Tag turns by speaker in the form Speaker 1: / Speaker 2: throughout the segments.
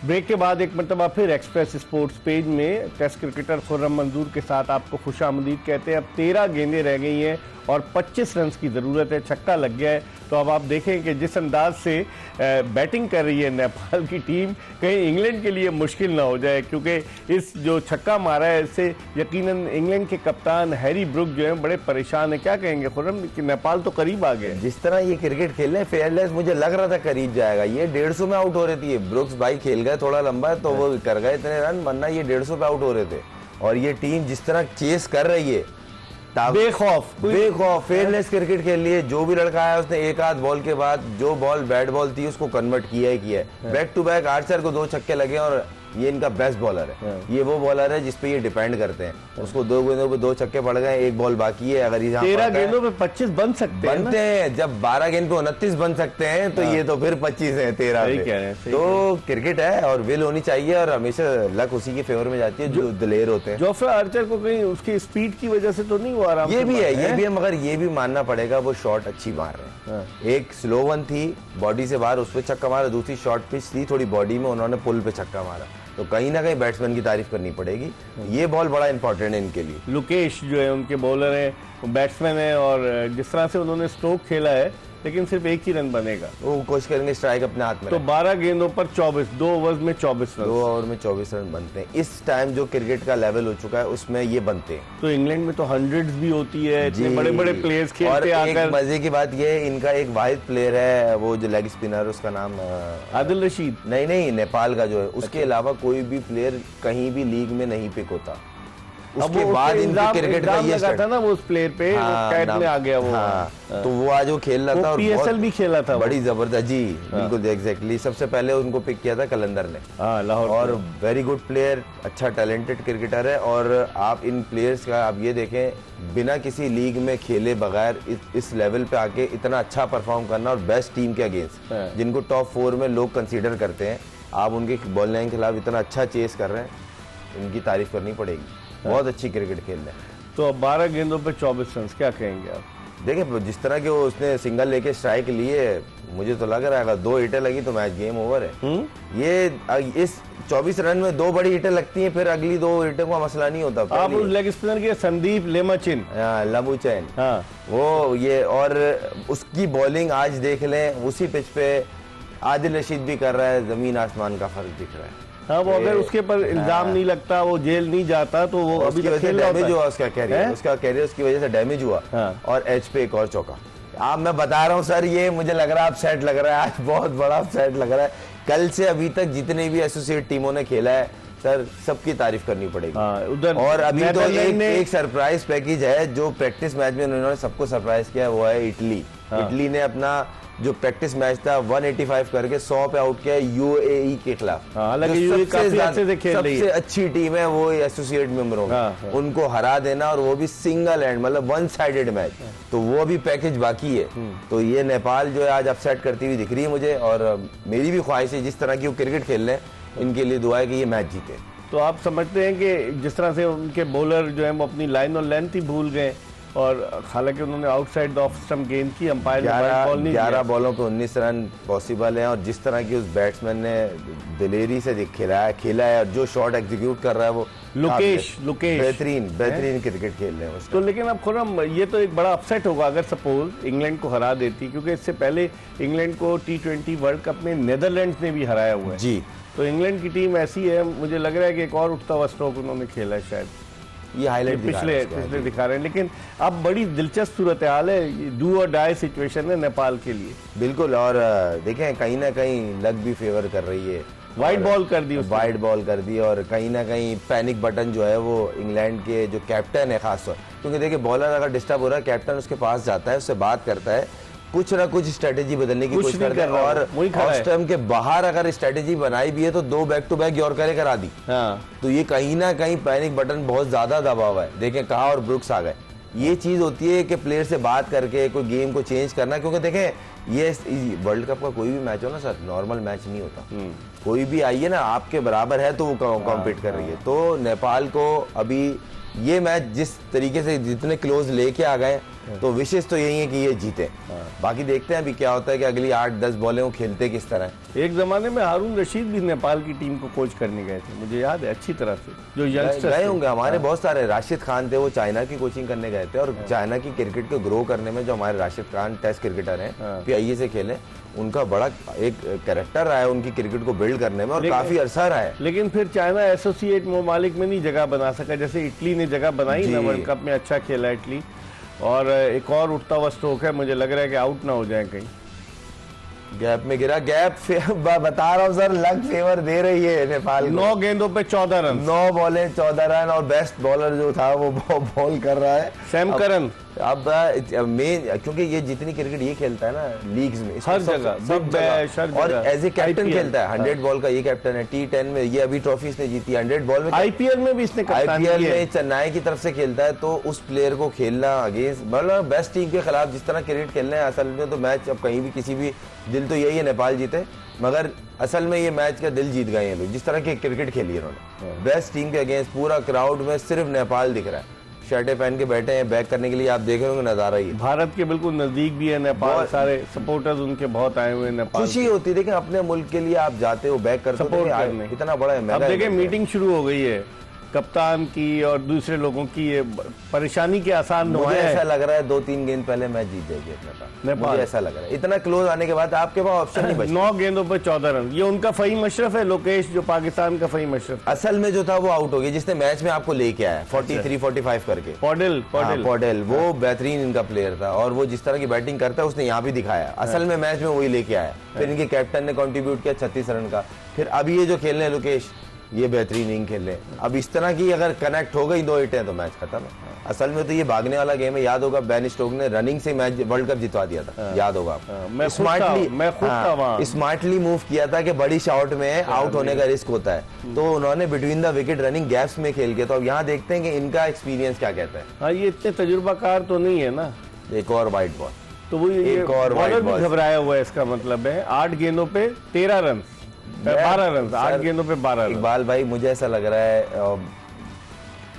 Speaker 1: Break के बाद एक मरतबा फिर एक्सप्रेस स्पोर्ट्स पेज में टेस्ट क्रिकेटर खुर्रम मंजूर के साथ आपको खुशामदीद कहते हैं। अब 13 गेंदें रह गई हैं और 25 रन की ज़रूरत है, छक्का लग गया है। तो अब आप देखें कि जिस अंदाज से बैटिंग कर रही है नेपाल की टीम, कहीं इंग्लैंड के लिए मुश्किल ना हो जाए, क्योंकि इस जो छक्का मारा है इससे यकीनन इंग्लैंड के कप्तान हैरी ब्रुक जो है बड़े परेशान है। क्या कहेंगे खुर्रम कि नेपाल तो करीब आ गए?
Speaker 2: जिस तरह ये क्रिकेट खेल रहे हैं फेयरलेस, मुझे लग रहा था करीब जाएगा। ये 150 में आउट हो रही थी। ब्रुक्स भाई खेल गए थोड़ा लंबा तो वो कर गए इतने रन, वरना ये 150 पे आउट हो रहे थे। और ये टीम जिस तरह चेस कर रही है, बेखौफ फेयरलेस क्रिकेट खेल लिए। जो भी लड़का है उसने एक आध बॉल के बाद जो बॉल बैट बॉल थी उसको कन्वर्ट किया ही किया है। बैक टू बैक आर्चर को 2 छक्के लगे और ये इनका बेस्ट बॉलर है। ये वो बॉलर है जिसपे ये डिपेंड करते हैं। उसको 2 गेंदों पे 2 छक्के पड़ गए, 1 बॉल बाकी है। अगर
Speaker 1: 13 गेंदों पे 25 बनते
Speaker 2: हैं। जब 12 गेंद पे 29 बन सकते हैं तो ये तो फिर 25 है 13 पे। तो क्रिकेट है और विल होनी चाहिए और हमेशा लक उसी के फेवर में जाती है जो दिलेर होते हैं।
Speaker 1: जोफ्रा आर्चर को कहीं उसकी स्पीड की वजह से तो नहीं हुआ आराम?
Speaker 2: ये भी है मगर ये भी मानना पड़ेगा वो शॉट अच्छी मार रहे हैं। एक स्लो वन थी बॉडी से बाहर, उस पर छक्का मारा। दूसरी शॉर्ट पिच थी थोड़ी बॉडी में, उन्होंने पुल पे छक्का मारा। तो कहीं ना कहीं बैट्समैन की तारीफ करनी पड़ेगी। ये बॉल बड़ा इंपॉर्टेंट है इनके लिए।
Speaker 1: लुकेश जो है उनके बॉलर हैं, बैट्समैन है, और जिस तरह से उन्होंने स्ट्रोक खेला है, लेकिन सिर्फ 1 ही रन बनेगा।
Speaker 2: वो कोशिश करेंगे स्ट्राइक अपने हाथ में।
Speaker 1: तो 12 गेंदों पर 24, 2 ओवर्स में 24 रन।
Speaker 2: 2 ओवर में 24 रन बनते हैं। इस टाइम जो क्रिकेट का लेवल हो चुका है उसमें ये बनते हैं।
Speaker 1: तो इंग्लैंड में तो हंड्रेड्स भी होती है, इतने बड़े बड़े प्लेयर्स खेलते हैं।
Speaker 2: एक मजे की बात ये है, इनका एक वाहिद प्लेयर है वो जो लेग स्पिनर, उसका नाम
Speaker 1: आदिल रशीद।
Speaker 2: नहीं, नेपाल का जो है। उसके अलावा कोई भी प्लेयर कहीं भी लीग में नहीं पिक होता। उसके बाद इनके क्रिकेट का ये
Speaker 1: लगा था ना वो उस प्लेयर पे, कैट में आ गया वो।
Speaker 2: तो वो आज वो खेल रहा था और
Speaker 1: पीएसएल भी खेला था,
Speaker 2: बड़ी जबरदस्त। जी बिल्कुल एग्जैक्टली। सबसे पहले उनको पिक किया था कलंदर ने,
Speaker 1: लाहौर।
Speaker 2: और वेरी गुड प्लेयर, अच्छा टैलेंटेड क्रिकेटर है। और आप इन प्लेयर्स का आप ये देखें, बिना किसी लीग में खेले बगैर इस लेवल पे आके इतना अच्छा परफॉर्म करना, और बेस्ट टीम के अगेंस्ट, जिनको टॉप 4 में लोग कंसीडर करते हैं, आप उनके बॉलिंग के खिलाफ इतना अच्छा चेस कर रहे हैं, इनकी तारीफ करनी पड़ेगी। बहुत अच्छी क्रिकेट खेल रहे हैं।
Speaker 1: तो अब 12 गेंदों पे 24 रन, क्या कहेंगे आप?
Speaker 2: देखिए जिस तरह के उसने सिंगल लेके स्ट्राइक लिए, मुझे तो लग रहा है अगर 2 हिटें लगी तो मैच गेम ओवर है। ये इस 24 रन में 2 बड़ी हिटें लगती हैं, फिर अगली 2 हिटों का मसला नहीं होता।
Speaker 1: आप उस लेग स्पिनर के संदीप लेमाचिन,
Speaker 2: लमुचैन, वो ये, और उसकी बॉलिंग आज देख लें, उसी पिच पे आदिल रशीद भी कर रहा है, जमीन आसमान का फर्क दिख रहा है।
Speaker 1: हाँ, वो अगर उसके पर इल्जाम नहीं लगता, वो जेल नहीं जाता, तो वो अभी तक खेल रहा
Speaker 2: डैमेज हुआ उसका कैरियर उसकी वजह से डैमेज हुआ। और एच पे एक और चौका। आप मैं बता रहा हूँ सर, ये मुझे लग रहा है अपसेट लग रहा है, आज बहुत बड़ा अपसेट लग रहा है। कल से अभी तक जितने भी एसोसिएट टीमों ने खेला है सर, सबकी तारीफ करनी पड़ेगी।
Speaker 1: उधर
Speaker 2: और अभी तो एक सरप्राइज पैकेज है जो प्रैक्टिस मैच में उन्होंने सबको सरप्राइज किया, वो है इटली। इटली ने अपना जो प्रैक्टिस मैच था 185 करके 100 पे आउट किया यूएई के खिलाफ। सबसे अच्छी टीम है वो एसोसिएट मेंबरों में, उनको हरा देना, और वो भी सिंगल एंड, मतलब 1 साइडेड मैच। तो वो भी पैकेज बाकी है। तो ये नेपाल जो है आज अपसेट करती हुई दिख रही है मुझे, और मेरी भी ख्वाहिश है जिस तरह की वो क्रिकेट खेल रहे हैं, इनके लिए दुआ है कि ये मैच जीते।
Speaker 1: तो आप समझते हैं कि जिस तरह से उनके बॉलर जो है वो अपनी लाइन और लेंथ ही भूल गए, और हालांकि उन्होंने आउटसाइड द ऑफ स्टंप गेंद की, अंपायर ने बॉल नहीं
Speaker 2: 11 बॉलों पे 19 रन पॉसिबल है। और जिस तरह की उस बैट्समैन ने दिलेरी से खेला है, और जो शॉट एग्जीक्यूट कर रहा है वो
Speaker 1: लुकेश
Speaker 2: बेहतरीन क्रिकेट खेल रहे हैं।
Speaker 1: तो लेकिन अब खुर्रम, ये तो एक बड़ा अपसेट होगा अगर सपोज इंग्लैंड को हरा देती, क्योंकि इससे पहले इंग्लैंड को T20 वर्ल्ड कप में नीदरलैंड्स ने भी हराया हुआ है
Speaker 2: जी।
Speaker 1: तो इंग्लैंड की टीम ऐसी है, मुझे लग रहा है कि एक और उठता हुआ स्ट्रोक उन्होंने खेला है शायद।
Speaker 2: ये हाईलाइट
Speaker 1: पिछले दिखा रहे हैं, लेकिन अब बड़ी दिलचस्प सूरत हाल है, डू और डाई सिचुएशन है नेपाल के लिए।
Speaker 2: बिल्कुल। और देखें कहीं ना कहीं लक भी फेवर कर रही है।
Speaker 1: वाइड बॉल कर दी, और कहीं ना कहीं पैनिक बटन जो है वो इंग्लैंड के जो कैप्टन है खासतौर, क्योंकि देखिए बॉलर अगर डिस्टर्ब हो रहा है, कैप्टन उसके पास जाता है, उससे बात करता है, कुछ ना कुछ स्ट्रेटेजी बदलने की कोशिश करता है। और ऑफ स्टंप के बाहर अगर स्ट्रेटेजी बनाई भी है तो 2 बैक टू बैक यॉर्कर करा दी। तो ये कहीं ना कहीं पैनिक बटन बहुत ज्यादा दबा हुआ है। देखें कहा और ब्रुक्स आ गए। ये चीज होती है कि प्लेयर से बात करके कोई गेम को चेंज करना, क्योंकि देखें ये वर्ल्ड कप का कोई भी मैच हो ना सर, नॉर्मल मैच नहीं होता। कोई भी आइए ना आपके बराबर है तो वो कॉम्पीट कर रही है। तो नेपाल को अभी ये मैच जिस तरीके से जितने क्लोज लेके आ गए, तो विशेष तो यही है कि ये जीते। बाकी देखते हैं अभी क्या होता है कि अगली 8-10 बॉलें वो खेलते किस तरह है।
Speaker 3: एक जमाने में हारून रशीद भी नेपाल की टीम को कोच करने गए थे, मुझे याद है अच्छी तरह से, जो यंगस्टर
Speaker 1: गए होंगे हमारे बहुत सारे। राशिद खान थे, वो चाइना की कोचिंग करने गए थे, और चाइना की क्रिकेट को ग्रो करने में जो हमारे राशिद खान टेस्ट क्रिकेटर हैं, PIA से खेले, उनका बड़ा एक कैरेक्टर रहा है उनकी क्रिकेट को बिल्ड करने में, और काफी अरसा रहा है।
Speaker 3: लेकिन फिर चाइना एसोसिएट ममालिक में नहीं जगह बना सका, जैसे इटली ने जगह बनाई ना, वर्ल्ड कप में अच्छा खेला इटली। और एक और उठता हुआ स्ट्रोक है, मुझे लग रहा है कि आउट ना हो जाए कहीं।
Speaker 1: गैप में गिरा, बता रहा हूँ सर, लक फेवर दे रही है नेपाल को।
Speaker 3: 9 गेंदों पे 14 रन,
Speaker 1: 9 बॉलें 14 रन, और बेस्ट बॉलर जो था वो बॉल कर रहा है
Speaker 3: सैम करन।
Speaker 1: अब मेन, क्योंकि ये जितनी क्रिकेट ये खेलता है ना लीग्स में,
Speaker 3: हर जगह,
Speaker 1: सब जगह, और एज ए कैप्टन खेलता है। 100 बॉल का ये कैप्टन है, T10 में ये अभी ट्रॉफी इसने जीती, 100 बॉल में।
Speaker 3: IPL में भी इसने कप्तानी की है।
Speaker 1: IPL में चेन्नई की तरफ से खेलता है, तो उस प्लेयर को खेलना अगेंस्ट, मतलब बेस्ट टीम के खिलाफ जिस तरह क्रिकेट खेलना है, असल में तो मैच अब कहीं भी किसी भी, दिल तो यही है नेपाल जीते, मगर असल में ये मैच का दिल जीत गए हैं लोग, जिस तरह की क्रिकेट खेली उन्होंने बेस्ट टीम के अगेंस्ट। पूरा क्राउड में सिर्फ नेपाल दिख रहा है, शर्टें पहन के बैठे हैं बैक करने के लिए, आप देख रहे होंगे नजारा ही।
Speaker 3: भारत के बिल्कुल नजदीक भी है नेपाल, सारे सपोर्टर्स उनके बहुत आए हुए हैं नेपाल।
Speaker 1: खुशी होती है, देखिए अपने मुल्क के लिए आप जाते हो, बैक करते हो, इतना बड़ा है।
Speaker 3: अब देखिए मीटिंग शुरू हो गई है कप्तान की और दूसरे लोगों की, ये परेशानी के आसान
Speaker 1: मुझे ऐसा लग रहा है 2-3 गेंद पहले मैच जीत जाएगी नेपाल, मुझे ऐसा लग रहा है। इतना क्लोज आने के बाद आपके पास ऑप्शन नहीं बचा।
Speaker 3: 9 गेंदों पर 14 रन, ये उनका फहीम अशरफ है, लोकेश, जो पाकिस्तान का फहीम अशरफ।
Speaker 1: असल में जो था वो आउट हो गया, जिसने मैच में आपको लेके आया 43-45 करके, पॉडेल, वो बेहतरीन इनका प्लेयर था, और वो जिस तरह की बैटिंग करता है उसने यहाँ भी दिखाया। असल में मैच में वही लेके आया, फिर इनके कैप्टन ने कॉन्ट्रीब्यूट किया 36 रन का। फिर अभी ये जो खेल रहे हैं लोकेश, ये बेहतरीन इनिंग खेल रहे हैं। अब इस तरह की अगर कनेक्ट हो गई 2 हिटें तो मैच खत्म है। असल में तो ये भागने वाला गेम है, याद होगा बेन स्टोक ने रनिंग से मैच वर्ल्ड कप जितवा दिया था, याद होगा आपको। स्मार्टली मूव किया था कि बड़ी शॉट में आउट होने का रिस्क होता है, तो उन्होंने between the wicket running gaps में खेल के। तो अब यहाँ देखते हैं कि इनका एक्सपीरियंस क्या कहता है।
Speaker 3: हाँ, ये इतने तजुर्बाकार तो नहीं है ना।
Speaker 1: एक और वाइट बॉल,
Speaker 3: तो वो एक और बॉलर भी घबराया हुआ है, इसका मतलब है 8 गेंदों पे 13 रन, 12 रन, 8 गेंदों पे 12 रन।
Speaker 1: इकबाल भाई, मुझे ऐसा लग रहा है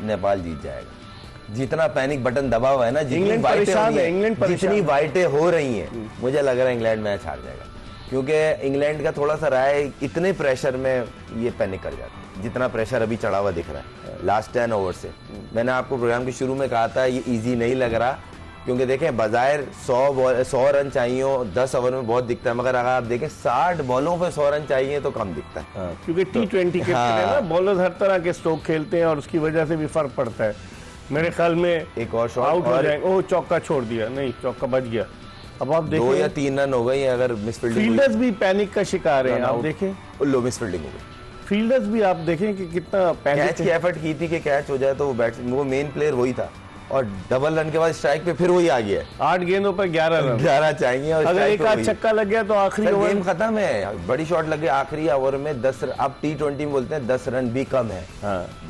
Speaker 1: नेपाल जीत जाएगा। जितना पैनिक बटन दबा हुआ है ना, जितनी वाइटें हो रही हैं, मुझे लग रहा है इंग्लैंड मैच हार जाएगा, क्योंकि इंग्लैंड का थोड़ा सा रहा है, इतने प्रेशर में ये पैनिक कर जाता है, जितना प्रेशर अभी चढ़ा हुआ दिख रहा है लास्ट 10 ओवर से। मैंने आपको प्रोग्राम के शुरू में कहा था ये इजी नहीं लग रहा, क्योंकि देखें बजाय 100 रन चाहिए 10 ओवर में बहुत दिखता है, मगर अगर आप देखें 60 बॉलों पे 100 रन चाहिए तो कम दिखता है।
Speaker 3: क्योंकि T20 क्रिकेट है ना, बॉलर्स हर तरह के स्ट्रोक खेलते हैं, और उसकी वजह से भी फर्क पड़ता है। मेरे ख्याल में
Speaker 1: एक और शॉट
Speaker 3: आउट हो जाएगा। ओह, चौका छोड़ दिया, नहीं चौका बच गया। अब आप देखें
Speaker 1: 2 या 3 रन हो गई, अगर मिसफील्डिंग,
Speaker 3: फील्डर्स भी पैनिक का शिकार हैं, आप देखें
Speaker 1: लो मिसफील्डिंग हो गई।
Speaker 3: फील्डर्स भी आप देखें कि कितना
Speaker 1: कैच की एफर्ट की थी कि कैच हो जाए, तो वो मेन प्लेयर वही था, और डबल रन के बाद स्ट्राइक पे फिर वही आ गया।
Speaker 3: 8 गेंदों पर 11 रन,
Speaker 1: 11 चाहिए, और
Speaker 3: अगर एक आध छक्का लग गया तो आखिरी ओवर
Speaker 1: गेम खत्म है। बड़ी शॉट लग गई आखिरी ओवर में 10 रन। अब T20 में बोलते हैं 10 रन भी कम है,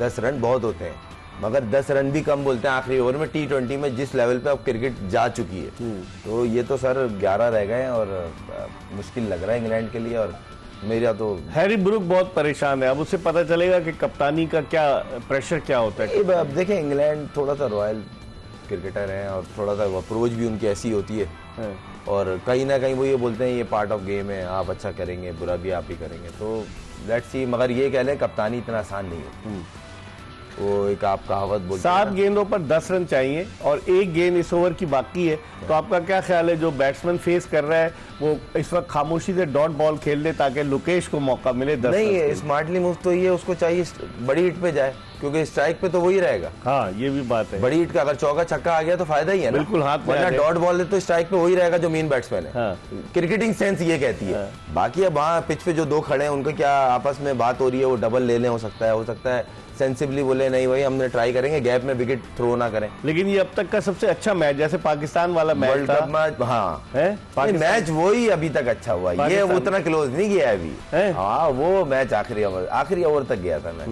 Speaker 1: 10 रन बहुत होते हैं, मगर 10 रन भी कम बोलते हैं आखिरी ओवर में। T20 में जिस लेवल पे अब क्रिकेट जा चुकी है, तो ये तो सर 11 रह गए, और मुश्किल लग रहा है इंग्लैंड के लिए। और मेरा तो
Speaker 3: हैरी ब्रूक बहुत परेशान है, अब उसे पता चलेगा कि कप्तानी का क्या प्रेशर क्या होता है।
Speaker 1: अब देखें, इंग्लैंड थोड़ा सा रॉयल क्रिकेटर हैं, और थोड़ा सा अप्रोच भी उनकी ऐसी होती है, और कहीं ना कहीं वो ये बोलते हैं ये पार्ट ऑफ गेम है, आप अच्छा करेंगे बुरा भी आप ही करेंगे, तो लेट्स सी। मगर ये कह लें कप्तानी इतना आसान नहीं है। वो एक आप कहावत बोलते
Speaker 3: 7 गेंदों पर 10 रन चाहिए, और 1 गेंद इस ओवर की बाकी है, तो आपका क्या ख्याल है जो बैट्समैन फेस कर रहा है वो इस वक्त खामोशी से डॉट बॉल खेल ले, ताकि लोकेश को मौका मिले 10
Speaker 1: नहीं है स्मार्टली मूव, तो ये उसको चाहिए बड़ी हिट पे जाए, क्योंकि स्ट्राइक पे तो वही रहेगा।
Speaker 3: हाँ, ये भी बात है,
Speaker 1: बड़ी हिट का अगर चौका छक्का आ गया तो फायदा ही है ना,
Speaker 3: बिल्कुल हाथ में,
Speaker 1: वरना डॉट बॉल तो स्ट्राइक पे वही रहेगा जो मेन बैट्समैन है।
Speaker 3: हाँ।
Speaker 1: क्रिकेटिंग सेंस ये कहती है। बाकी अब वहाँ पिच पे जो 2 खड़े हैं उनका क्या आपस में बात हो रही है, वो डबल ले लें, हो सकता है सेंसिबली बोले नहीं भाई हमने ट्राई करेंगे, गैप में विकेट थ्रो ना करें।
Speaker 3: लेकिन ये अब तक का सबसे अच्छा मैच, जैसे पाकिस्तान वाला मैच
Speaker 1: वर्ल्ड कप मैच, हाँ है मैच वही अभी तक अच्छा हुआ, ये उतना क्लोज नहीं गया अभी। हाँ, वो मैच आखिरी ओवर तक गया था मैच।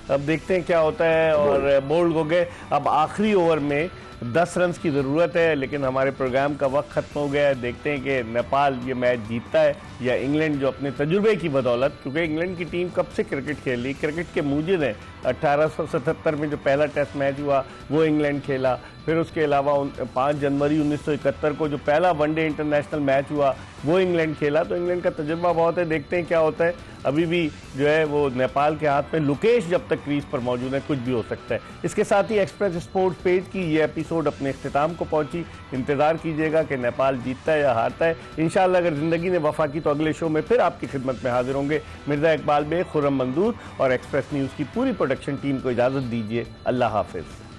Speaker 3: अब देखते हैं क्या होता है। और बोल्ड हो गए। अब आखिरी ओवर में 10 रन की ज़रूरत है, लेकिन हमारे प्रोग्राम का वक्त ख़त्म हो गया है। देखते हैं कि नेपाल ये मैच जीतता है या इंग्लैंड जो अपने तजुर्बे की बदौलत, क्योंकि इंग्लैंड की टीम कब से क्रिकेट खेल रही, क्रिकेट के मूजिद हैं। 1877 में जो पहला टेस्ट मैच हुआ वो इंग्लैंड खेला, फिर उसके अलावा 5 जनवरी 1971 को जो पहला वनडे इंटरनेशनल मैच हुआ वो इंग्लैंड खेला। तो इंग्लैंड का तजुर्बा बहुत है, देखते हैं क्या होता है। अभी भी जो है वो नेपाल के हाथ में, लुकेश जब तक क्रीज पर मौजूद है कुछ भी हो सकता है। इसके साथ ही एक्सप्रेस स्पोर्ट्स पेज की ये एपिसोड अपने इख्तिताम को पहुंची। इंतजार कीजिएगा कि नेपाल जीतता है या हारता है। इंशाअल्लाह अगर जिंदगी ने वफा की तो अगले शो में फिर आपकी खिदमत में हाजिर होंगे। मिर्जा इकबाल बेग, खुर्रम मंदूर और एक्सप्रेस न्यूज़ की पूरी प्रोडक्शन टीम को इजाज़त दीजिए। अल्लाह हाफिज़।